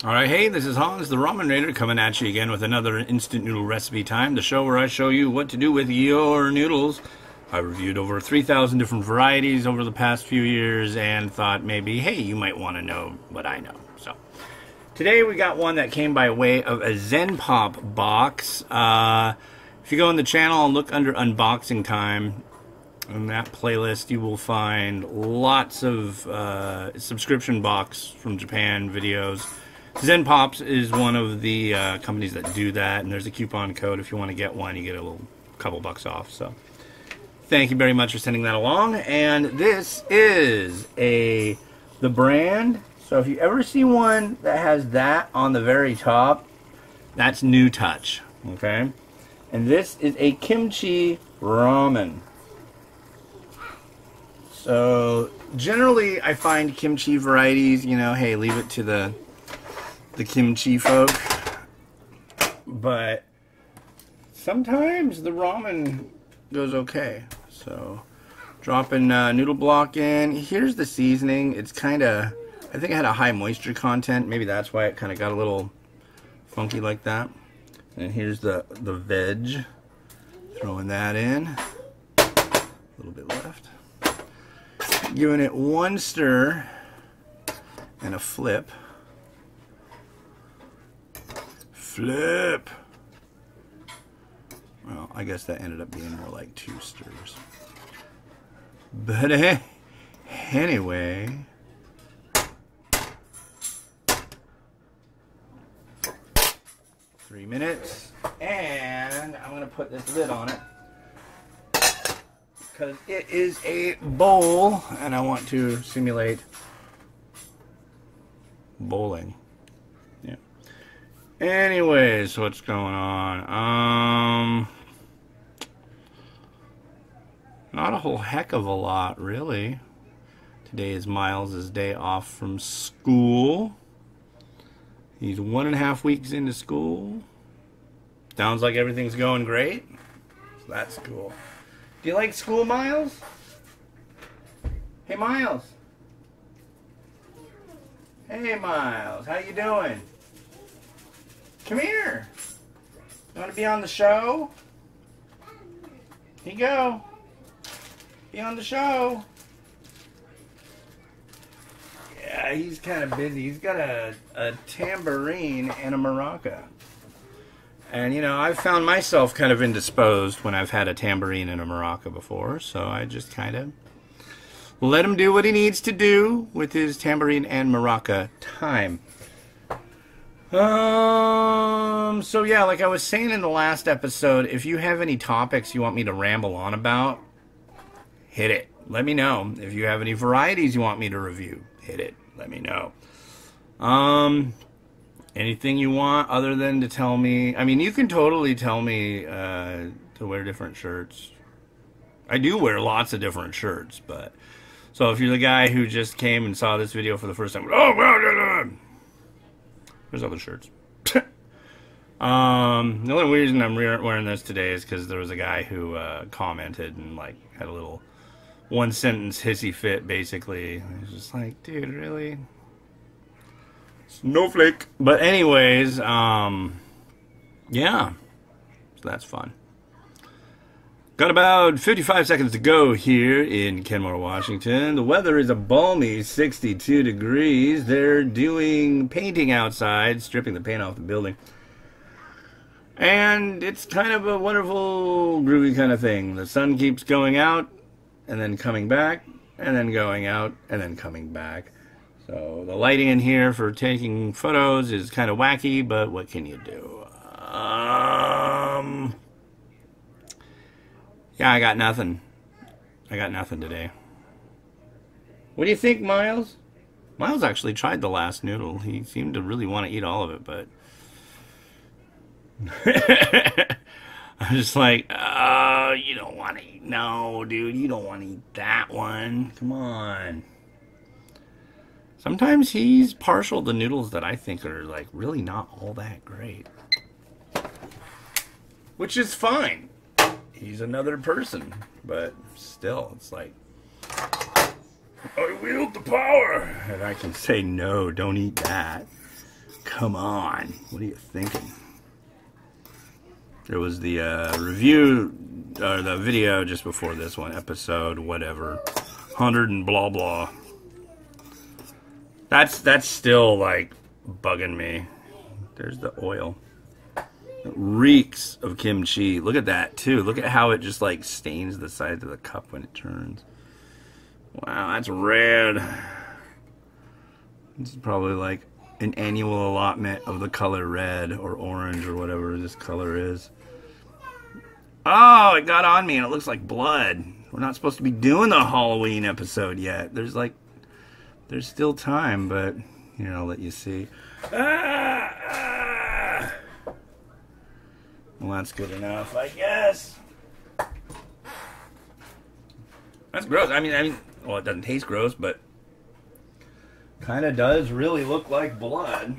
Alright, hey, this is Hans, the Ramen Rater, coming at you again with another instant noodle recipe time, the show where I show you what to do with your noodles. I reviewed over 3,000 different varieties over the past few years and thought maybe, hey, you might want to know what I know. So, today we got one that came by way of a Zenpop box. If you go on the channel and look under unboxing time, in that playlist you will find lots of subscription box from Japan videos. Zenpop is one of the companies that do that, and there's a coupon code. If you want to get one, you get a couple bucks off. So thank you very much for sending that along. And this is the brand. So if you ever see one that has that on the very top, that's New Touch. Okay, and this is a kimchi ramen. So generally I find kimchi varieties, you know, hey, leave it to the kimchi folk, but sometimes the ramen goes okay. So dropping noodle block in. Here's the seasoning. It's kind of, I think it had a high moisture content, maybe that's why it kind of got a little funky like that. And here's the veg, throwing that in, a little bit left, giving it one stir and a flip. Well, I guess that ended up being more like 2 stirs. But anyway, three minutes, and I'm gonna put this lid on it because it is a bowl, and I want to simulate bowling. Yeah. Anyways, what's going on? Not a whole heck of a lot, really. Today is Miles' day off from school. He's 1.5 weeks into school. Sounds like everything's going great. So that's cool. Do you like school, Miles? Hey, Miles. Hey, Miles. How you doing? Come here. You want to be on the show? Here you go. Be on the show. Yeah, he's kind of busy. He's got a tambourine and a maraca. And, you know, I've found myself kind of indisposed when I've had a tambourine and a maraca before, so I just kind of let him do what he needs to do with his tambourine and maraca time. So yeah, like I was saying in the last episode, if you have any topics you want me to ramble on about, hit it. Let me know. If you have any varieties you want me to review, hit it. Let me know. Anything you want other than to tell me. I mean, you can totally tell me to wear different shirts. I do wear lots of different shirts, but so if you're the guy who just came and saw this video for the first time, oh, well, there's other shirts. The only reason I'm wearing this today is because there was a guy who commented and like had a little one sentence hissy fit, basically. I was just like, dude, really? Snowflake. But anyways, yeah, so that's fun. Got about 55 seconds to go here in Kenmore, Washington. The weather is a balmy 62 degrees. They're doing painting outside, stripping the paint off the building. And it's kind of a wonderful, groovy kind of thing. The sun keeps going out, and then coming back, and then going out, and then coming back. So the lighting in here for taking photos is kind of wacky, but what can you do? Yeah, I got nothing. I got nothing today. What do you think, Miles? Miles actually tried the last noodle. He seemed to really want to eat all of it, but I'm just like, oh, you don't want to eat. No, dude, you don't want to eat that one. Come on. Sometimes he's partial to noodles that I think are like really not all that great. Which is fine. He's another person, but still, it's like, I wield the power, and I can say no, don't eat that. Come on. What are you thinking? There was the review, or the video just before this one, episode, whatever. 100 and blah blah. That's still like bugging me. There's the oil. It reeks of kimchi. Look at that too. Look at how it just like stains the sides of the cup when it turns. Wow, that's red. This is probably like an annual allotment of the color red or orange or whatever this color is. Oh, it got on me and it looks like blood. We're not supposed to be doing the Halloween episode yet. There's still time, but here, I'll let you see. Well, that's good enough, I guess. That's gross. I mean, well, it doesn't taste gross, but kind of does really look like blood.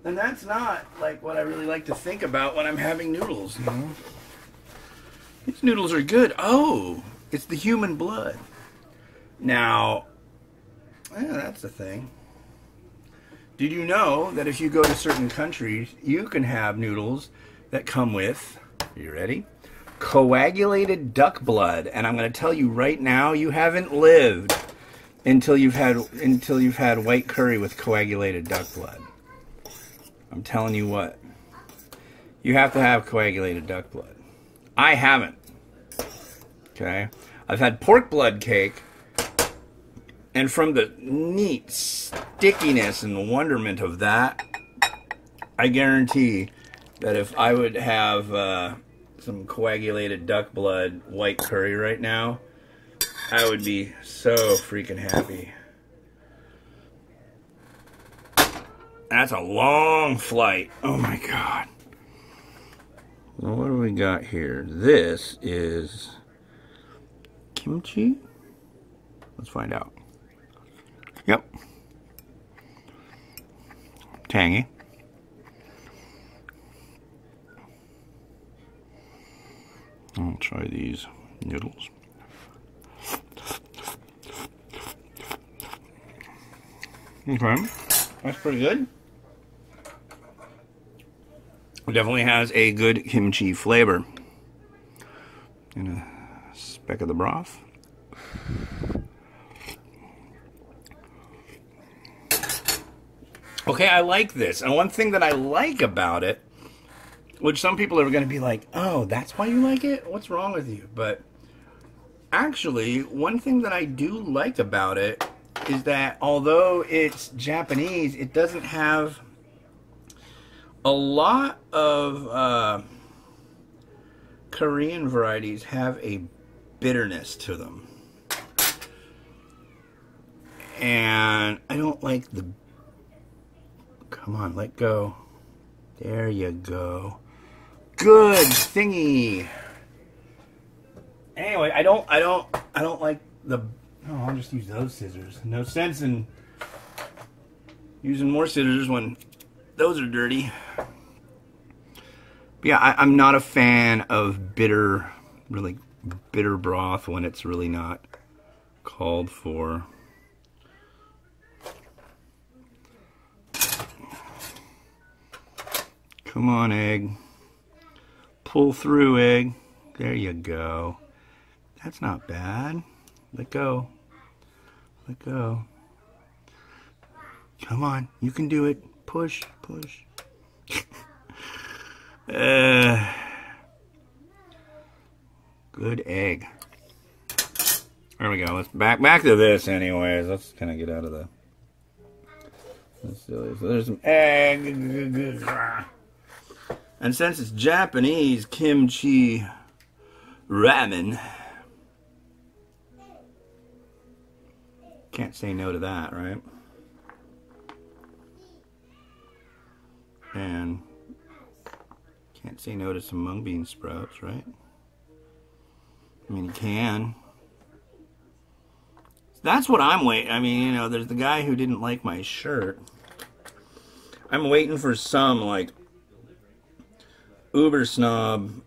And that's not like what I really like to think about when I'm having noodles, you know? These noodles are good. Oh, it's the human blood. Now, yeah, that's the thing. Did you know that if you go to certain countries, you can have noodles that come with, are you ready? Coagulated duck blood. And I'm going to tell you right now, you haven't lived until you've had white curry with coagulated duck blood. I'm telling you what. You have to have coagulated duck blood. I haven't. Okay? I've had pork blood cake, and from the neat stickiness and wonderment of that, I guarantee that if I would have some coagulated duck blood white curry right now, I would be so freaking happy. That's a long flight. Oh my god. Well, what do we got here? This is kimchi? Let's find out. Yep. Tangy. I'll try these noodles. Okay. That's pretty good. It definitely has a good kimchi flavor. And a speck of the broth. Okay, I like this. And one thing that I like about it, which some people are going to be like, oh, that's why you like it? What's wrong with you? But actually, one thing that I do like about it is that although it's Japanese, it doesn't have a lot of Korean varieties have a bitterness to them. And I don't like the... Come on, let go. There you go. Good thingy. Anyway, I don't like the... Oh, I'll just use those scissors. No sense in using more scissors when those are dirty. But yeah, I'm not a fan of bitter, really bitter broth when it's really not called for. Come on, egg. Pull through, egg. There you go. That's not bad. Let go. Let go. Come on. You can do it. Push. Push. Good egg. There we go. Let's back to this anyways. Let's kind of get out of the... So there's some egg. And since it's Japanese kimchi ramen, can't say no to that, right? And can't say no to some mung bean sprouts, right? I mean, you can. That's what I'm waiting. I mean, you know, there's the guy who didn't like my shirt. I'm waiting for some, like, uber snob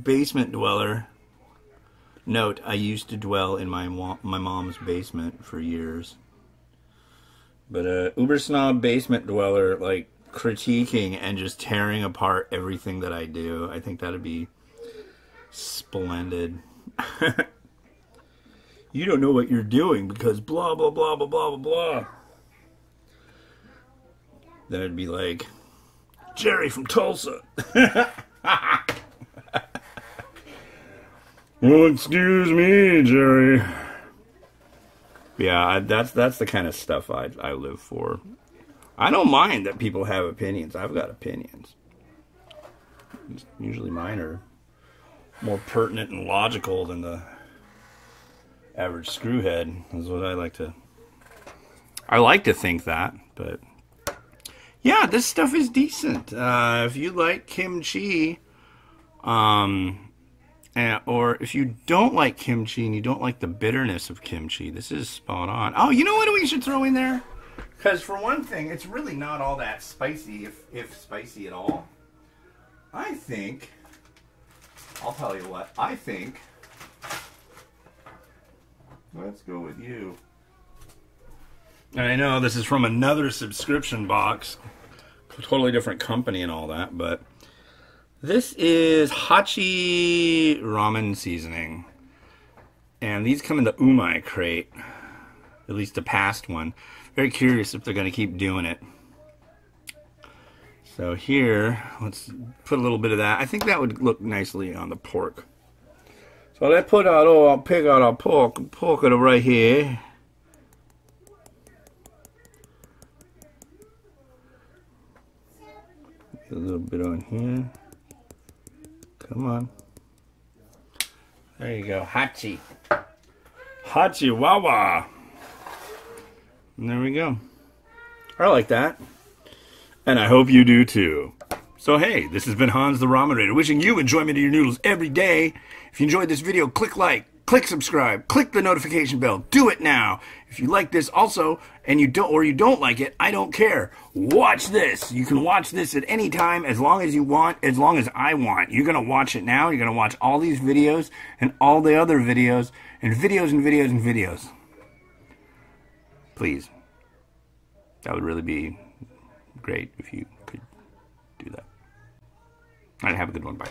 basement dweller. Note, I used to dwell in my mom's basement for years. But Uber Snob Basement Dweller, like, critiquing and just tearing apart everything that I do. I think that'd be splendid. You don't know what you're doing because blah, blah, blah, blah, blah, blah, blah. Then it'd be like, Jerry from Tulsa. Well, excuse me, Jerry. Yeah, that's the kind of stuff I live for. I don't mind that people have opinions. I've got opinions. Usually mine are more pertinent and logical than the average screwhead, is what I like to think that, but yeah, this stuff is decent. If you like kimchi, or if you don't like kimchi and you don't like the bitterness of kimchi, this is spot on. Oh, you know what we should throw in there? Because for one thing, it's really not all that spicy, if spicy at all. I think, I'll tell you what, I think, let's go with you. I know this is from another subscription box, totally different company and all that, but this is Hachi Ramen Seasoning. And these come in the Umai crate, at least the past one. Very curious if they're going to keep doing it. So here, let's put a little bit of that. I think that would look nicely on the pork. So let's put out, I'll pick out our pork it right here. Get a little bit on here. Come on. There you go, Hachi. Hachi Wawa. And there we go. I like that. And I hope you do too. So hey, this has been Hans the Ramen Rater, wishing you enjoyment of your noodles every day. If you enjoyed this video, click like, click subscribe, click the notification bell. Do it now. If you like this also, and you don't like it, I don't care. Watch this. You can watch this at any time, as long as you want, as long as I want. You're gonna watch it now. You're gonna watch all these videos and all the other videos and videos and videos and videos. Please. That would really be great if you could do that. All right, have a good one. Bye.